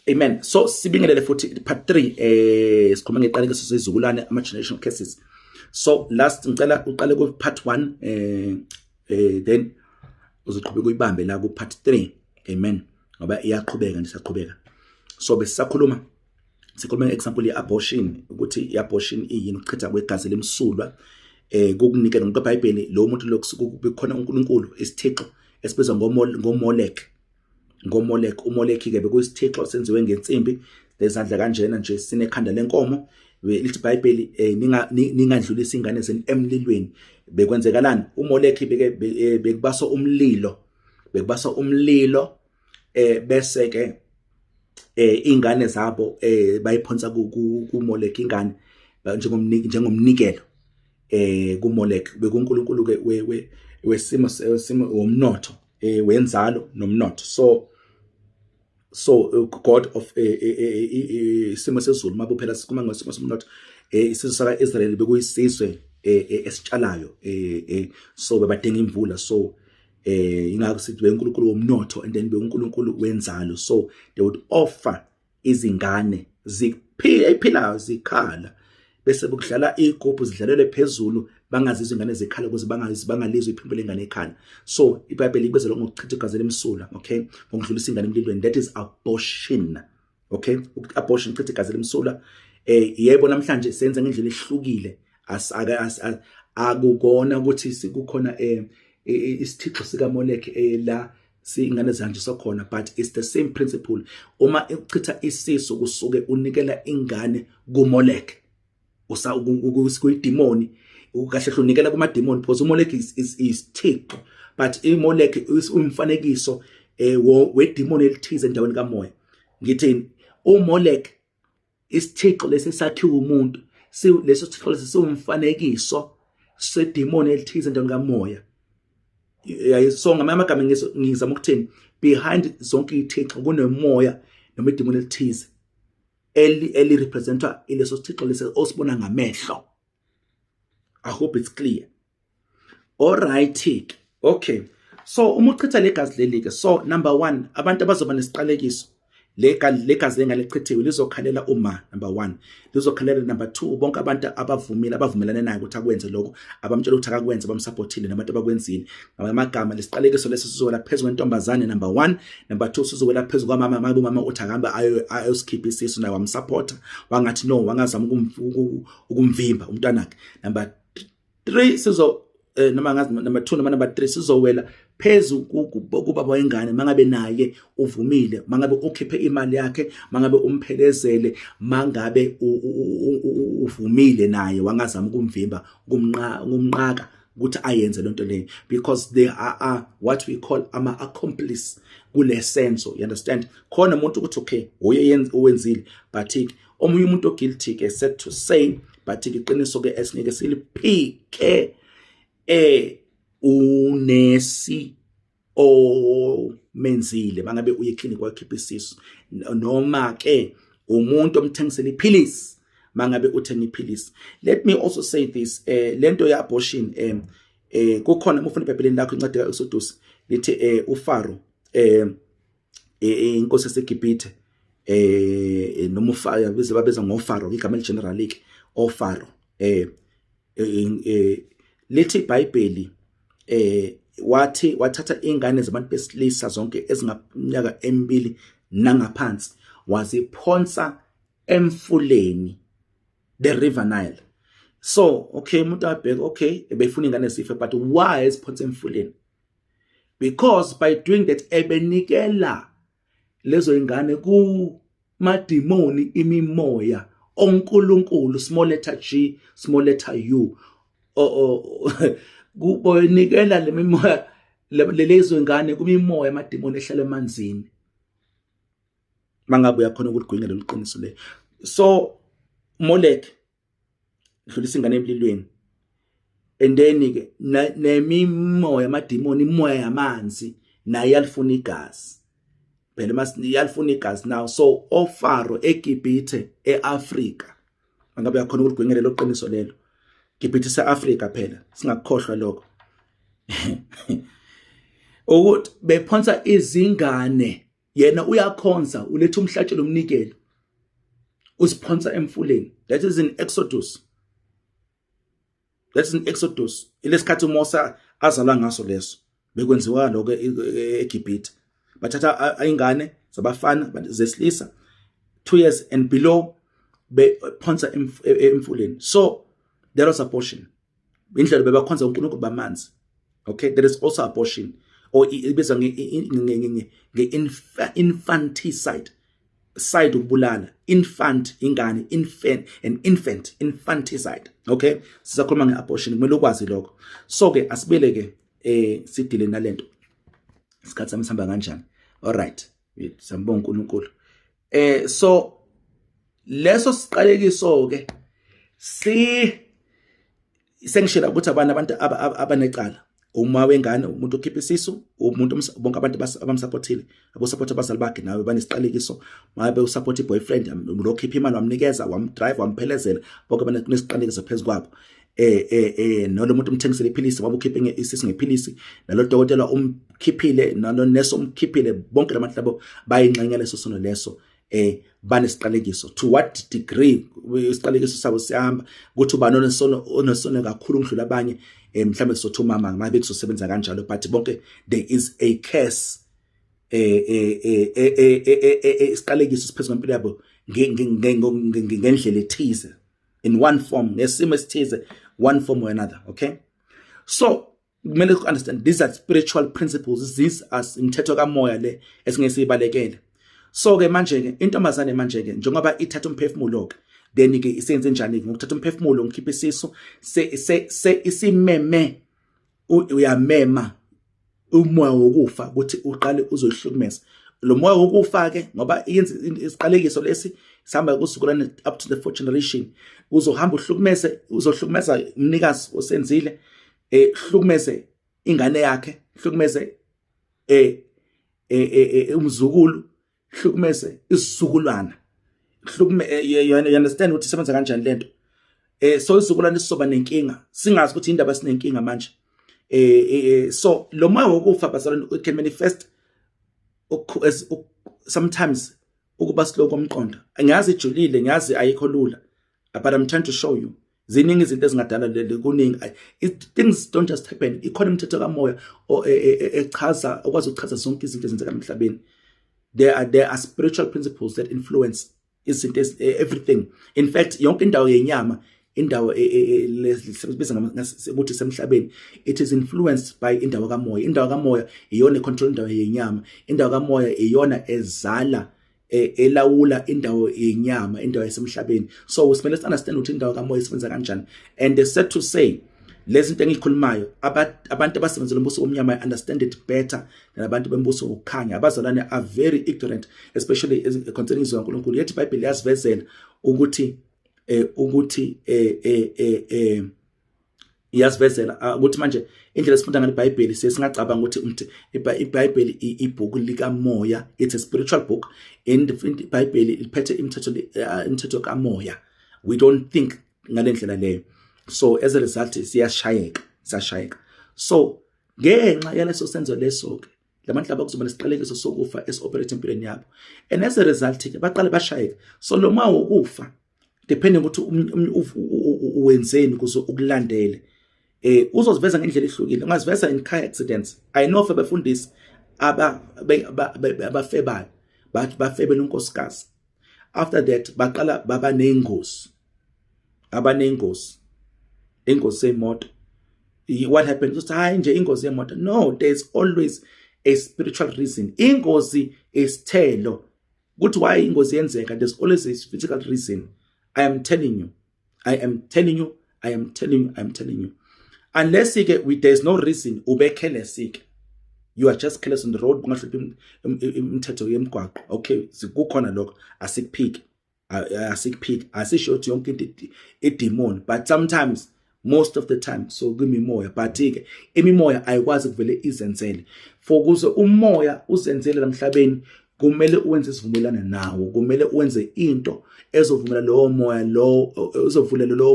Amen. So sibingelele futhi part 3 sikhuluma ngeqalekiso sezizukulwane ama-generational cases. So last ngicela uqale ku part 1 then uzoqhubeka uyibambe la ku part 3. Amen. Ngoba iyaqhubeka nisaqhubeka. So besisakhuluma sikhuluma ngeexample ye-abortion ukuthi i-abortion iyini ukuchitha kwegazi lemsulwa kokunikela ngokwebhayibheli lo muntu lokusuku bekhona uNkulunkulu isithixo esibizwa ngomolek. Umolek ke bekuyisithixo senziwe ngensimbi lezandla kanjena nje sinekhanda lenkomo lithi iBhayibheli ningandlulisa ingane zeni emlilweni. Bekwenzekalani? Umolek bekubasa umlilo bese ke ingane zabo bayiphonsa kumolek ingane njengomnikelo kumolek. BekuNkulunkulu ke wesimo womnotho wenzalo nomnotho. So God of isimo sezulu mabuphela sikhuluma ngesimo somnotho isizwe saka-Israel bekuyisizwe esitshalayo so bebadinga imvula. So ingakho sithi beNkulunkulu womnotho and then beNkulunkulu wenzalo. So they would offer izingane ziphilayo zikhala bese bekudlala igubhu zidlalele phezulu bangazizwe ingane zekhala ukuze bangalizwe iphimbo lengane ekhala. So iBhayibheli ibizela ngokuchitha igazi lemsulwa, okay, ngokudlulisa ingane emlilweni. That is abortion, okay. Abortion, uchitha igazi lemsulwa. Yebo namhlanje senza ngendlela ehlukile, akukona ukuthi sikukhona isithixo sikaMolek la ingane zanje sokhona, but it's the same principle. Uma uchitha isisu kusuke unikela ingane kuMolek kuyidemoni kahle unikela kumademoni because uMolek is thixo, but iMolek umfanekiso wedemoni elithize endaweni kamoya. Ngithini? uMolek isithixo lesesakhiwa umuntu, leso thixo lesumfanekiso sedemoni elithize endaweni kamoya. So ngamanye amagama ngizama ukuthini, behind zonke ithixo kunemoya noma idemoni elithize eli representa ileso thixo lese osibona ngamehlo. I hope it's clear. All right. Okay. So uma uchitha legazi lelike, so number 1, abantu abazoba nesiqalekiso legazi lengalichithiwe lizokhalela uma number 1, lizokhalela number 2 bonke abantu abavumelane naye ukuthi akwenze lokho, abamtshela ukuthi akakwenze, bamsupportile nabantu abakwenzile. Ngamagama lesiqalekiso lesi sizowela phezulu kwentombazane number 1, number 2 sizowela phezulu kwamama. Mabe umama uthi akahamba ayoskipha isisu naye wamsupporta, wangathi no, wangazama ukumvimba umntwanakhe. Number 3 number 2 noma number 3 sizowela phezu kubaba wengane mangabe naye uvumile, mangabe ukhiphe imali yakhe, mangabe umphelezele, mangabe uvumile naye wangazama ukumvimba, ukumnqaka ukuthi ayenze lento leyo, because they are what we call ama-accomplice kule senso. You understand? Khona umuntu ukuthi okay uwenzile, but omunye umuntu oguilty ke set to say, but iqiniso ke esingeke siliphike unesi omenzile mangabe uye clinic wakhipha isisu, noma ke umuntu omthengisela iphilisi mangabe uthenga iphilisi. Let me also say this, lento ye-abortion kukhona mufuna eBhayibhelini lakho incwadi kaExodus lithi uFaro inkosi yaseGibhithe noma uFaro babeza ngoFaro, igama eligeneral ke oFaro. Lithi iBhayibheli wathatha ingane zabantu besilisa zonke ezingaminyaka 2 nangaphansi waziphonsa emfuleni, the river Nile. So okay, umuntu abheka okay ebefuna ingane zife, but why eziphonsa emfuleni? Because by doing that ebenikela lezo ingane kumademoni, imimoya onkulunkulu, small letter G, small letter U, kubonikela le mimoya lezo ingane kumimoya amademoni ehlala emanzini mangabe uyakhona ukuligwinyela liqiniso le. So Molek dlulisa ingane emlilweni, and then ke nemimoya amademoni, imoya yamanzi naye yalifuna igazi, phela yalifuna igazi now. So oFaro eGibhithe eAfrika mangabe uyakhona ukuligwinyela liqiniso lelo. Gibhithe se-Afrika phela, singakukhohlwa lokho. ukuthi bephonsa izingane yena uyakhonza uletha umhlatshelo umnikelo usiphonsa emfuleni. That is in Exodus. That's in Exodus. Ilesikhathi uMose azalwa ngaso leso bekwenziwa lokho eGibhithe. Bathatha ingane zabafana zesilisa 2 years and below bephonsa emfuleni. So there was abortion. Indlela bebakhonza uNkulunkulu bamanzi. Okay, there is also abortion, or ibizwa infanticide. Side ukubulala, infant ingane, infanticide. Okay, sizakhuluma ngeabortion, kumele ukwazi lokho. So ke asibele ke sidile nalento. Isikhathi sami sihamba kanjani? All right, sambonga uNkulunkulu. So leso siqalekiso ke sengishela ukuthi abantu abanecala uma wengane umuntu okhipha isisu umuntu bonke abantu abamsupportile abosupport abazali bakhe nawe banesiqalekiso mabe usupport iboyfriend lo khipha imali wamnikeza wamdrive wamphelezela bonke banesiqalekiso phezukwabo nalo muntu umthengisele iphilisi wabukhiphe isisu ngephilisi nalo dokotela umkhiphile nalo nurse umkhiphile bonke labantu labo bayingxenye leso sono leso banesiqalekiso. To what degree isiqalekiso sabo sihamba ukuthi ubani onesono kakhulu ngidlula abanye mhlambe sothu mama ngabe kuzosebenza kanjalo, but bonke there is a curse isiqalekiso siphezulu ngempilo yabo ngendlela ethize, in one form, nesimo esithize, one form or another. Okay, so kumele understand these are spiritual principles. These are imithetho kamoya le esingesibalekele. So ke manje ke intombazane manje ke njengoba ithatha umphefumulo ke then ke isenze njani ngokuthatha umphefumulo ngikhipha isisu se isimeme uyamema umoya wokufa ukuthi uqale uzohlukumeza lo moya wokufa ke ngoba iyenza isiqalekiso lesi sihamba kusukulana up to the 4th generation uzohamba uzohlukumeza umnikazi osenzile hlukumeze ingane yakhe hlukumeze umzukulu hlukumeze isizukulwana you understand ukuthi sebenza kanjani lento so isizukulwana sisoba nenkinga singazi ukuthi indaba sinenkinga manje so lo moya wokufa bazalwane it can manifest sometimes ukuba slow komqondo ngiyazi ijulile ngiyazi ayikho lula but I'm trying to show you ziningi izinto ezingadala kuningi things don't just happen. Ikhona imithetho kamoya echaza ukwazi ukuchaza zonke izinto ezenzeka emhlabeni. There are spiritual principles that influence everything. In fact, yonke indawo yenyama, indawo ukuthi semhlabeni, it is influenced by indawo kamoya. Indawo kamoya iyona control indawo yenyama. Indawo kamoya iyona ezala elawula indawo yenyama, indawo yasemhlabeni. So we must understand ukuthi indawo kamoya isebenza kanjani. And they said to say lezi zinto engikhulumayo abantu abasebenzela umbuso omnyama understand it better than abantu bembuso ukukhanya. Abazalwane are very ignorant, especially concerning izo kaNkulunkulu. Yethi iBhayibheli yasivezela ukuthi yasivezela ukuthi manje indlela esifunda ngale iBhayibheli sesingacabanga ukuthi iBhayibheli ibhuku likamoya, it's a spiritual book, and iBhayibheli iphethe imithetho kamoya. We don't think ngale ndlela leyo. So as a result siyashayeka. So ngenxa yaleso senzo leso ke labantu laba kuzoba nesiqalekiso sokufa esoperate empilweni yabo, and as a result ke baqale bashayeka. So lo ma wokufa depending ukuthi uwenzeni kuze ukulandele uzoziveza ngendlela ehlukile. Ungaziveza in car accidents. I know for befundisi abafebayo bafebela unkosikazi, after that baqala baba nengozi ingozi yemoto. What happens? Just nje ingozi yemoto. No, there's always a spiritual reason. Ingozi is thelo. Good, why ingozi yenzeka? There's always a physical reason. I am telling you. Unless there's no reason, ube careless. You are just careless on the road. Okay, sikukhona lokho asikphiki. Asisho ukuthi yonke into idemon, but sometimes, most of the time, so give me more. But imimoya ayikwazi kuvele izenzele. For kuze umoya uzenzele emhlabeni, kumele uwenze isivumelano nawo, kumele uwenze into ezovumela lowo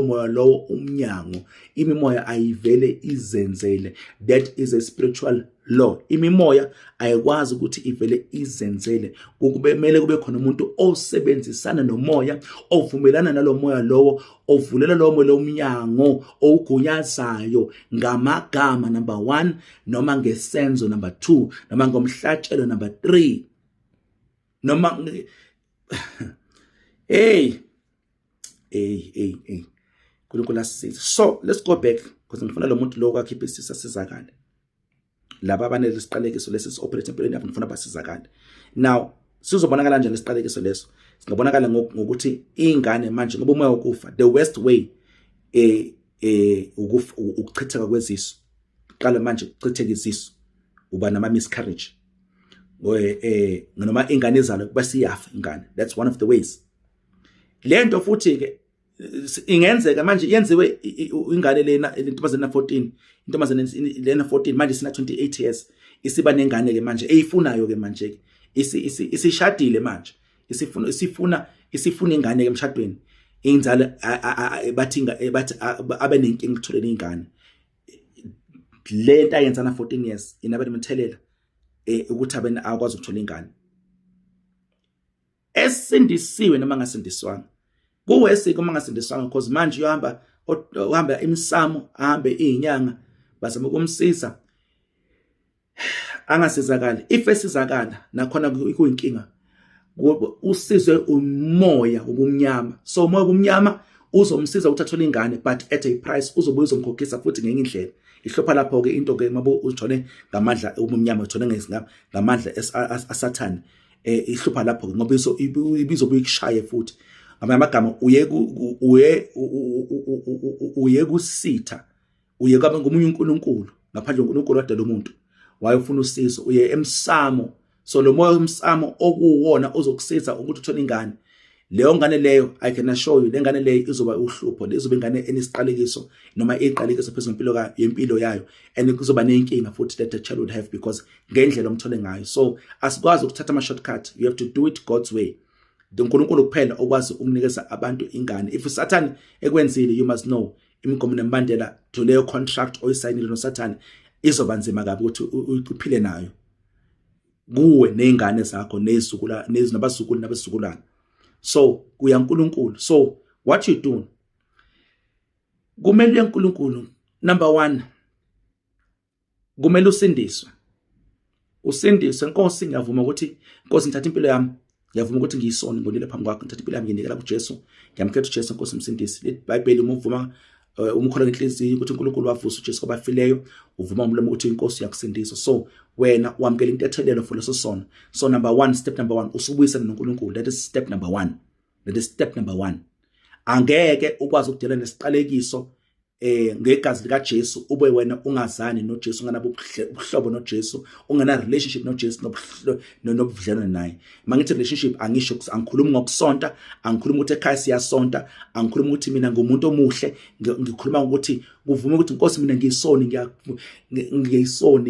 moya lo umnyango. Imimoya ayivele izenzele. That is a spiritual lo. Imimoya ayikwazi ukuthi ivele izenzele. Kumele kube khona umuntu osebenzisana nomoya, ovumelana nalo moya lowo, ovulela lo moya lomnyango, ogunyazayo ngamagama number 1, noma ngesenzo number 2, noma ngomhlatshelo number 3, noma hey. Nkulunkulu asisize. So let's go back, because ngifuna lo muntu lo kwakhipha isisa sizakale. Laba abanele isiqalekiso lesi operate empilweni yabo ngifuna basizakale. Now sizobonakala kanjani isiqalekiso leso? Singabonakala ngokuthi ingane manje ngoba umoya wokufa, the worst way ukuchitheka kwezisu. Qala manje ukuchitheka izisu uba nama miscarriage. Noma ingane izalo kuba siyafa ingane. That's one of the ways. Lento futhi ke ingenzeka manje yenziwe ingane lena intombazana 14, intombazana lena 14 manje sina 28 years, isiba nengane ke manje eyifunayo ke manje isishadile manje, isifuna ingane ke emshadweni. Inzalo bathi abe nenkingi ukuthola ingane. Lento ayenza na 14 years inabe nemthelela ukuthi abena akwazi ukuthola ingane. Esindisiwe noma ngasindiswanga. Kuwesiko mangasindiswanga, because manje uhamba imsamo, ahambe izinyanga bazama ukumsiza angasizakala. If esizakala nakhona kuyinkinga, usizwe umoya ubumnyama. So umoya ubumnyama uzomsiza ukuthi athole ingane, but at a price. Uzobuye uzomkhokhisa futhi ngenye indlela. Ihlopha lapho ke into ke mabo uthole ngamandla ubumnyama, uthole ngamandla asathane. Ihlupha lapho ngoba ibizobuye ikushaye futhi. Amagama uye kusitha, uye kabe ngomunye uNkulunkulu ngaphandle uNkulunkulu wadala umuntu, wayefuna usizo, uye emsamo. So lo moya umsamo okuwona ozokusiza ukuthi uthole ingane. Leyo ngane leyo, I can assure you, le ngane leyo izoba uhlupho, izoba ingane enesiqalekiso noma iqalekiso phezulu yempilo yayo, and kuzoba nenkinga futhi that the child would have, because ngendlela omthole ngayo. So asikwazi ukuthatha ama shortcut, you have to do it God's way. uNkulunkulu kuphela okwazi ukunikeza abantu ingane. If uSathane ekwenzile, you must know imigomo nembandela to leyo contract oyisayinile noSathane izoba nzima kabi ukuthi uphile nayo kuwe nezingane zakho nabazukulu nabazukulwana. So kuya uNkulunkulu. So what you do, kumele uNkulunkulu, number 1, kumele usindiswe. Nkosi, ngiyavuma ukuthi Nkosi ngithatha impilo yami, ngiyavuma ukuthi ngiyisona ngolile phambi kwakho, ngithatha impilo yami ngiyinikela kuJesu, ngiyamkhetha uJesu Nkosi umsindisi. iBhayibheli umuvuma umkholwa ngenhliziyo ukuthi uNkulunkulu wavusa uJesu kwabafileyo, uvuma umlomo ukuthi iNkosi yakusindisa. So wena wamkela intethelelo for leso sono. So number 1, step number 1, usubuyisana noNkulunkulu. That is step number 1. Angeke ukwazi ukudela nesiqalekiso ngegazi lika Jesu ube wena ungazani noJesu, unganabo ubuhlobo noJesu, ungana relationship noJesu nobudlelwane naye. Mangithi relationship angisho, angikhulumi ngokusonta, angikhulumi ukuthi ekhaya siyasonta, angikhulumi ukuthi mina ngumuntu omuhle, ngikhuluma ukuthi kuvume ukuthi Nkosi mina ngiyisoni,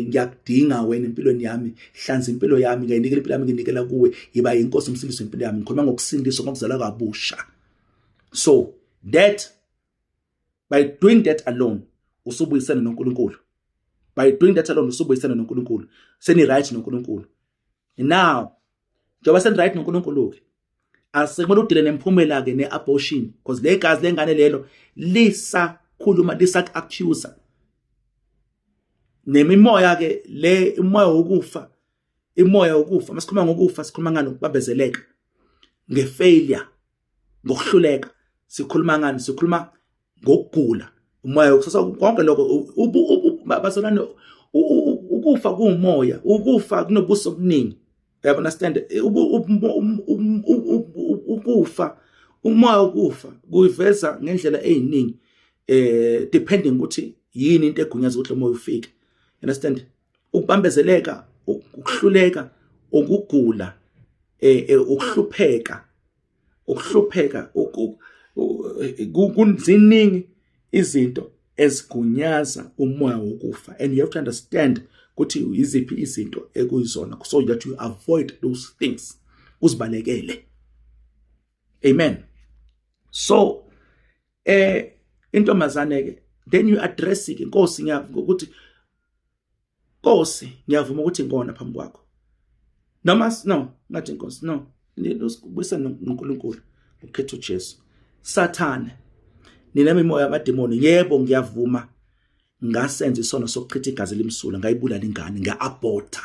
ngiyakudinga wena empilweni yami, hlanza impilo yami, ngiyinikela impilo yami, nginikela kuwe, yiba iNkosi umsindisi wempilo yami. Ngikhuluma ngokusindiswa, ngokuzalwa kabusha. So that by doing that alone usubuyisana noNkulunkulu. By doing that alone usubuyisana noNkulunkulu. Seni right noNkulunkulu. Now njengoba seni right noNkulunkulu ke asekumele udile nemphumela ke neabortion, because le gazi lengane lelo lisakhuluma, lisaku-accuser. Nemimoya ke le imoya wokufa, masikhuluma ngokufa sikhuluma ngani? Ukubambezeleka, ngefailure, ngokuhluleka. Sikhuluma ngani? Sikhuluma ngokugula, umoya wokusa. Konke lokho basolana ukufa kuumoya, ukufa kunobuso obuningi. You understand? Ukufa, umoya wokufa kuyiveza ngendlela eziningi, depending ukuthi yini into egunyaza ukuthi umoya ufike. You understand? Ukubambezeleka, ukuhluleka, ukugula, ukuhlupheka, kuziningi izinto ezigunyaza umoya wokufa, and you have to understand ukuthi iziphi izinto ekuyizona, so that you avoid those things, uzibalekele. Amen. So intombazane ke, then you address it. Nkosi, ngokuthi Nkosi ngiyavuma ukuthi ngikona phambi kwakho noma no ngathi Nkosi no ubuyisa noNkulunkulu ukhetha uJesu Sathane ninami imoya yamademoni yebo ngiyavuma ngasenza isono sokuchitha igazi limsula ngayibulala ingane ngeaborta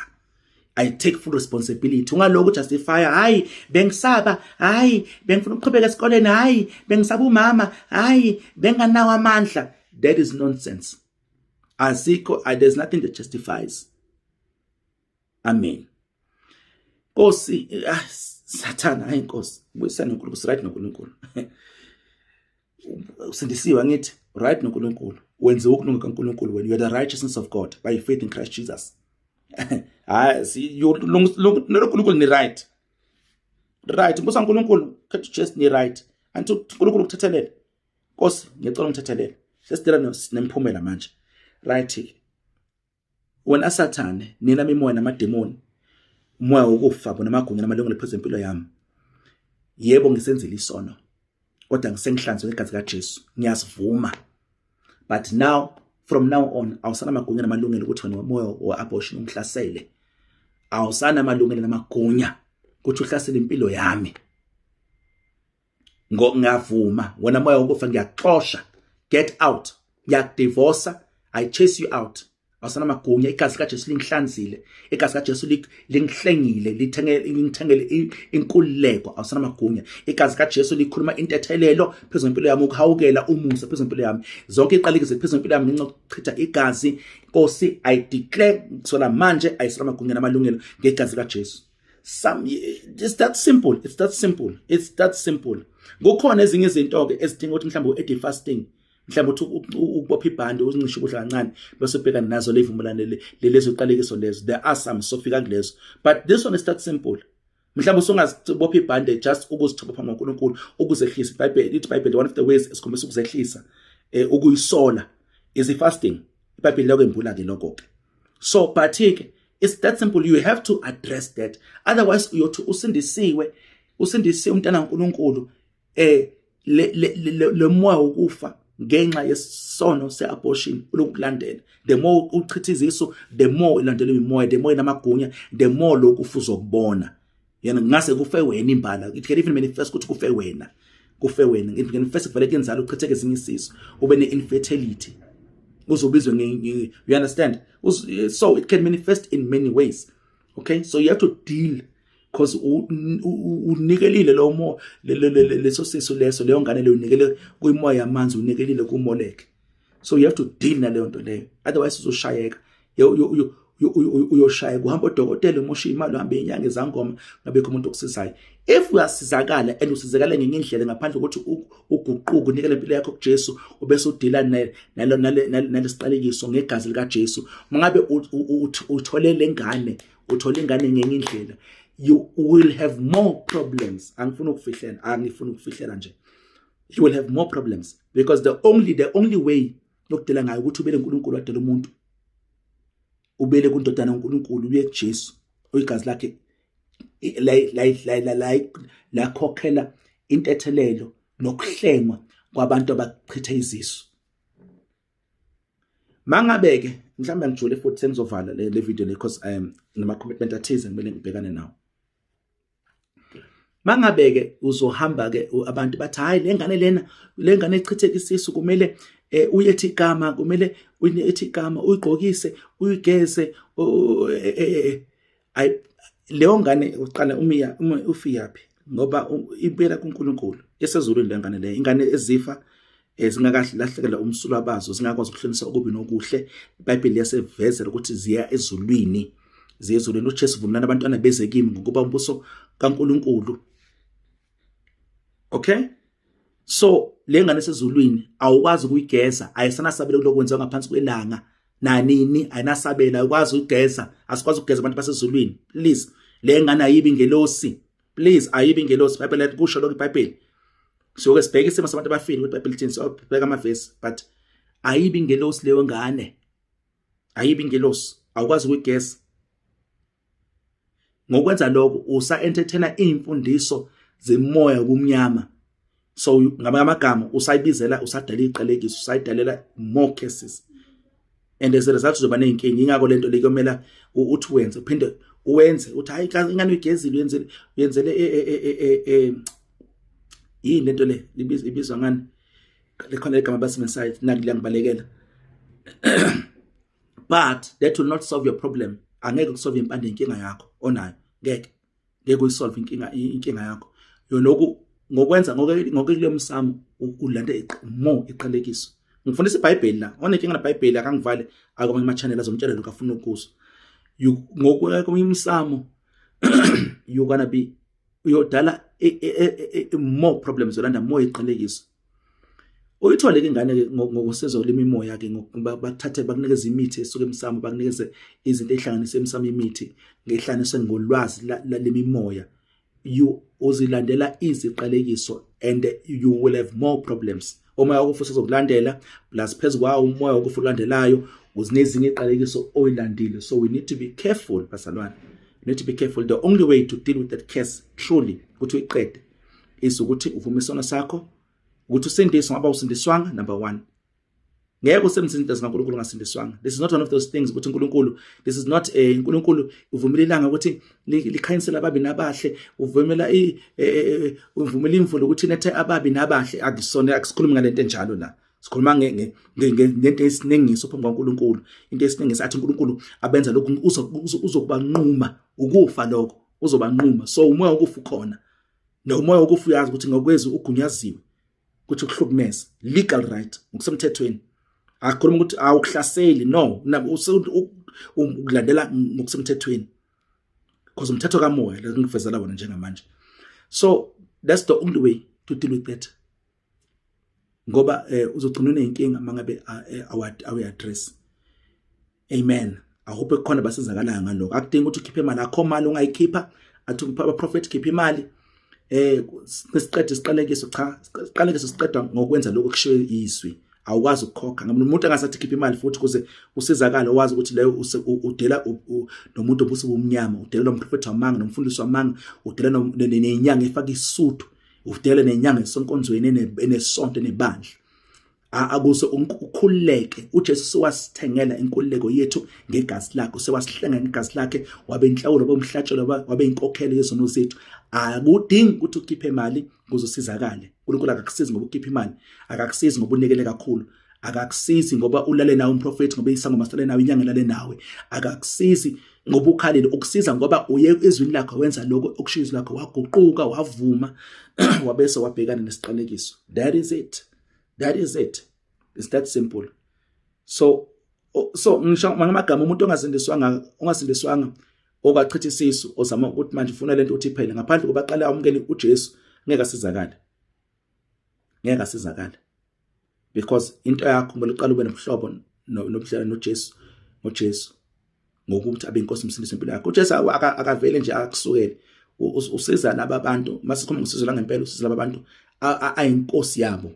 I take full responsibility ungaloko justify hayi bengisaba hayi bengifuna ukuqhubeka esikoleni hayi bengisaba umama hayi benganawo amandla that is nonsense azikho there's nothing that justifies amen Nkosi Sathana hayi Nkosi buyisana noNkulunkulu right noNkulunkulu usindisiwe ngithi right noNkulunkulu wenze ukulunga kaNkulunkulu when you are the righteousness of God by faith in Christ Jesus see you noNkulunkulu ni right mbusa uNkulunkulu khetha just ni right anti uNkulunkulu ukuthethelele Nkosi ngiyacela ungithethelele sesidela nemphumela manje right wena Sathane nina mimoya namademoni umoya wokufa bona amagunya namalungelo phezulu empilo yami yebo ngisenzile isono kodwa ngisengihlanzwe ngegazi kaJesu ngiyasivuma but now from now on awusana amagunya namalungelo ukuthi wena umoya weabortion ungihlasele awusana amalungelo namagunya ukuthi uhlasele impilo yami ngiyavuma wena moya wokufa ngiyaxosha get out ngiyadivorce I chase you out awusana magunya igazi kaJesu lingihlanzile igazi kaJesu lingihlengile lingithengele inkululeko awusana magunya igazi kaJesu likhuluma intethelelo phezulu impilo yami ukuhawukela umusa phezulu impilo yami zonke iqalekiso phezulu impilo yami ngenxa yokuchitha igazi Nkosi I declare kusona manje ayisana magunya namalungelo ngegazi kaJesu it's that simple kukhona ezinye izinto ke ezidinga ukuthi mhlawumbe u-edit fasting mhlawumbe ukuthi ubopha ibhande uzincishe ukudla kancane bese ubhekana nazo lezivumelane lezo iqalekiso lezo there are some sofika kulezo but this one is that simple mhlawumbe usungazibopha ibhande just ukuzithoba phambi kaNkulunkulu ukuzehlisa iBhayibheli one of the ways esikhombisa ukuzehlisa ukuyisola is fasting iBhayibheli lokho embula ke lokho so but it's that simple you have to address that otherwise uyothi usindisiwe umntana kaNkulunkulu le moya ukufa ngenxa yesono seabortion lokulandela the more uchitha izisu the more ilandela imoya the more inamagunya the more lokufa uzokubona yena ngase kufe wena imbala it can even manifest ukuthi kufe wena it can manifest kuvele kenzalo uchitheke ezinye isisu ube ne-infertility uzobizwe you understand so it can manifest in many ways okay so you have to deal because unikelile lo mo leso sisu leso leyo ngane leyo unikele kuyimoya yamanzi unikelile kuMoleki so you have to deal naleyo nto leyo otherwise uzoshayeka uyoshayeka uhamba odokotela umosha imali uhambe inyanga ezangoma ngabekho umuntu okusizayo if uyasizakala and usizakala ngenye indlela ngaphandle ukuthi uguquke unikele impilo yakho kuJesu ubese udila nalesiqalekiso ngegazi lika Jesu mangabe uthole lengane ngenye indlela you will have more problems angifuna ukufihlela nje you will have more problems because the only way yokudela ngayo ukuthi ubele uNkulunkulu wadela umuntu ubele kuNdodana kaNkulunkulu uye kuJesu igazi lakhe la khokhela intethelelo nokuhlengwa kwabantu abachitha izisu mangabeke mhlawumbe ngijule futhi sengizovala le video because nama commitment athize ngimele ngibhekane nawo mangabeke uzohamba ke abantu bathi hayi le ngane echitheka isisu kumele uyethi igama kumele uyethi igama uyigqokise uyigeze leyo ngane uqala ufiyapi ngoba impela kuNkulunkulu esezulwini lengane le ingane ezifa zingakahlahlekela umsulwa bazo zingakwazi ukuhlonisa okubi nokuhle iBhayibheli yasevezela ukuthi ziya ezulwini uJesu vumelana abantwana beze kimi ngokuba umbuso kaNkulunkulu okay so lengane esezulwini awukwazi ukuyigeza ayisanasabela lokwenziwa ngaphansi kwelanga nanini ayinasabela ukwazi ukugeza asikwazi ukugeza abantu basezulwini please lengane ayibi ingelosi please ayibi ingelosi iBhayibheli kusho lokho iBhayibheli so ke sibheke isimo sabantu abafile ukuthi iBhayibheli lithi sibheka amavesi but ayibi ingelosi leyo ngane ayibi ingelosi awukwazi ukugeza ngokwenza lokho usa entertainer imfundiso zemoya kumnyama so ngamagama usayibizela usadala iqalekiso usayidalela more cases and as a result uzoba nenkinga. Ingakho lento le kuyomela uthi wenze uphinde uwenze uthi hayi ingane uyigezile uyenzele yini lento le ibizwa ngani lekhona igama basebenzayo nakuliya ngibalekela. But that will not solve your problem. Angeke kusolve impande inkinga yakho onayo. Ngeke uyisolve inkinga yakho. Yoloku ngokwenza ngokule msamo ulande more iqalekiso. Ngifundisa iBhayibheli la. Onenkinga neBhayibheli akangivale akwamanye ama channel azomtshela lokho afuna ukuzo. Ngokwe imsamo you're gonna be uyodala more problems olanda more iqalekiso. Uyithole ke ingane ngokusezo lemimoya yakhe ngokuthathe bakunikeza imithi esuka emsamo bakunikeze izinto ehlanganise emsamo imithi ngehlanganiswe ngolwazi lemimoya. You uzilandela iziqalekiso and you will have more problems. Umoya wokufa uzokulandela plus phezukwawo umoya wokufa ulandelayo uzinezinye iqalekiso oyilandile. So we need to be careful bazalwane. You need to be careful. The only way to deal with that case truly ukuthi uyiqede is ukuthi uvume isono sakho ukuthi usindiswe ngaba usindiswanga. Number 1, ngeke usemzini into zikaNkulunkulu ngasindiswanga. This is not one of those things ukuthi uNkulunkulu, this is not uNkulunkulu uvumelelanga ukuthi likhanyisela ababi nabahle, uvumela uvumela imvulo ukuthi nethe ababi nabahle. Akusona akusikhulumi ngalento enjalo la. Sikhuluma ngento esinengiso phambi kwaNkulunkulu. Into esinengiso athi uNkulunkulu abenza lokhu uzokubanquma ukufa lokho uzobanquma. So umoya wokufa ukhona. Nomoya wokufa uyazi ukuthi ngokwezi ugunyaziwe ukuthi ukuhlukumeza legal right ngokusemthethweni. Akukhuluma ukuthi awukuhlaseli, no, ukulandela ngokusemthethweni because umthetho kamoya lezingivezela wona njengamanje. So that's the only way to deal with that. Ngoba uzogcina unenkinga mangabe awayaddress. Amen. I hope khona basizakala ngaloko. Akudingi ukuthi ukhiphe imali, akho mali ongayikhipha. Athi prophet khipha imali. Siqede isiqalekiso cha, isiqalekiso siqedwa ngokwenza lokho kushiwo izwi. Awukwazi ukukhokha. Umuntu angasathi khipha imali futhi kuze usizakala wazi ukuthi leyo udela nomuntu obuso bomnyama, udela nomprofeti wamanga nomfundisi wamanga, udela nenyanga efaka isuthu, udela nenyanga esonkonzweni enesonto nebandla. Akuze ukhuleke. uJesu sewasithengela inkululeko yethu ngegazi lakhe, sewasihlenga ngegazi lakhe, wabe inhlawulo bomhlatshelo, wabe inkokhelo yezono zethu. Akudingi ukuthi ukhiphe imali ukuze usizakale. uNkulunkulu akakusizi ngoba ukhipha imali, akakusizi ngoba unikele kakhulu, akakusizi ngoba ulale nawe umprofeti, ngoba isangoma silale nawe, inyanga lale nawe, akakusizi ngoba ukhalile. Ukusiza ngoba uye ezwini lakho wenza lokho okushizo lakho, waguquka, wavuma, wabese wabhekana nesiqalekiso. That is it. That is it. It's that simple. So ngisho ngamagama umuntu ongasindiswanga okachitha isisu ozama ukuthi manje ufuna lento uthi phela ngaphandle koba qala amukele uJesu ngeke asizakale. Ngeke asizakale. Because into yakho kumele uqale ube nomhlobo nobudlelwano noJesu, ngoJesu, ngokuthi abe inkosi umsindisi empilo yakho. uJesu akavele nje akusukele. Usiza laba bantu, masikhuluma ngosizo la ngempela, usiza laba bantu ayinkosi yabo.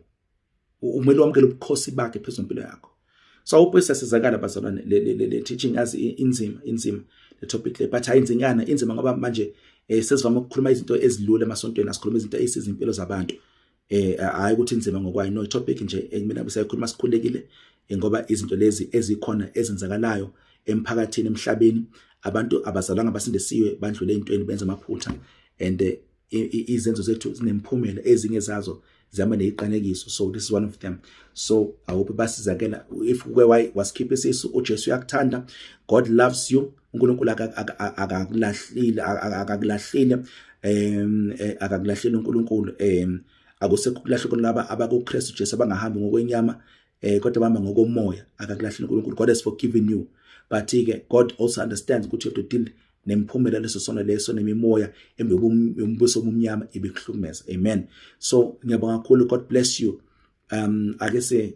Umele wamukele ubukhosi bakhe phezulu empilo yakho. So upesa sizakala bazalwane le teaching as inzima le topic le, but ayinzinyana inzima ngoba manje sesivama ukukhuluma izinto ezilula emasontweni, asikhuluma izinto ezisiza impilo zabantu. Hayi ukuthi inzima ngokwayo, no, topic nje mina bisayikhuluma sikhulekile ngoba izinto lezi ezikhona ezenzakalayo emphakathini emhlabeni, abantu abazalanga basindisiwe bandlule intweni benza amaphutha, and izenzo zethu zinemphumela ezinye zazo zihamba neziqalekiso. So this is one of them. So I hope basizakela. If why was keep isisu uJesu uyakuthanda, God loves you, uNkulunkulu akakulahlile uNkulunkulu akusekho kulahlwa kulaba abakuKristu Jesu abangahambi ngokwenyama kodwa bahamba ngokomoya. Akakulahlile uNkulunkulu. God has forgiven you, but God also understands ukuthi you have to deal nemphumela leso sono leso nemimoya embuso omnyama ibikuhlumeza. Amen. So ngiyabonga kakhulu. God bless you. Ake se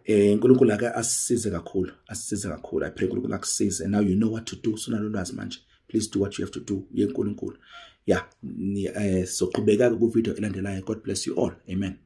uNkulunkulu asisize kakhulu, asisize kakhulu. I pray uNkulunkulu akusize, and now you know what to do. Sona lolwazi manje, please do what you have to do ye uNkulunkulu. Yeah, so qhubeka ku video elandelayo. God bless you all. Amen.